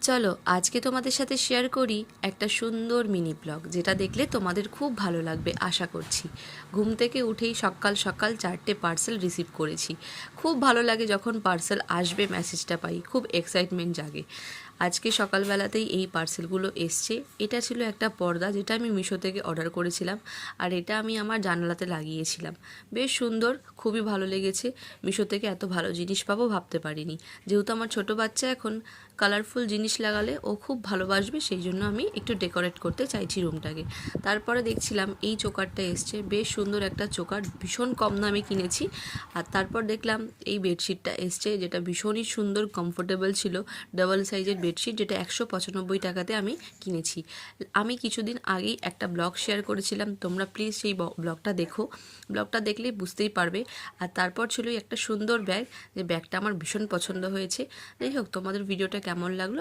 চলো আজকে তোমাদের সাথে শেয়ার করি একটা সুন্দর মিনি ব্লগ, যেটা দেখলে তোমাদের খুব ভালো লাগবে আশা করছি। ঘুম থেকে উঠেই সকাল সকাল 4টে পার্সেল রিসিভ করেছি। খুব ভালো লাগে যখন পার্সেল আসবে, মেসেজটা পাই, খুব এক্সাইটমেন্ট জাগে। আজকে সকালবেলাতেই এই পার্সেলগুলো এসছে। এটা ছিল একটা পর্দা, যেটা আমি মিশো থেকে অর্ডার করেছিলাম, আর এটা আমি আমার জানালাতে লাগিয়েছিলাম। বেশ সুন্দর, খুবই ভালো লেগেছে। মিশো থেকে এত ভালো জিনিস পাবো ভাবতে পারিনি। যেহেতু আমার ছোট বাচ্চা এখন কালারফুল জিনিস লাগালে ও খুব ভালোবাসবে, সেই জন্য আমি একটু ডেকোরেট করতে চাইছি রুমটাকে। তারপরে দেখছিলাম এই চোকারটা এসছে, বেশ সুন্দর একটা চোকার, ভীষণ কম দামে কিনেছি। আর তারপর দেখলাম এই বেডশিটটা এসছে, যেটা ভীষণই সুন্দর, কমফোর্টেবল ছিল। ডাবল সাইজের বেডশিট, যেটা 195 টাকাতে আমি কিনেছি। আমি কিছুদিন আগেই একটা ব্লগ শেয়ার করেছিলাম, তোমরা প্লিজ সেই ব্লগটা দেখো। ব্লগটা দেখলেই বুঝতেই পারবে। আর তারপর ছিল একটা সুন্দর ব্যাগ, যে ব্যাগটা আমার ভীষণ পছন্দ হয়েছে। যাই হোক, তোমাদের ভিডিওটা কেমন লাগলো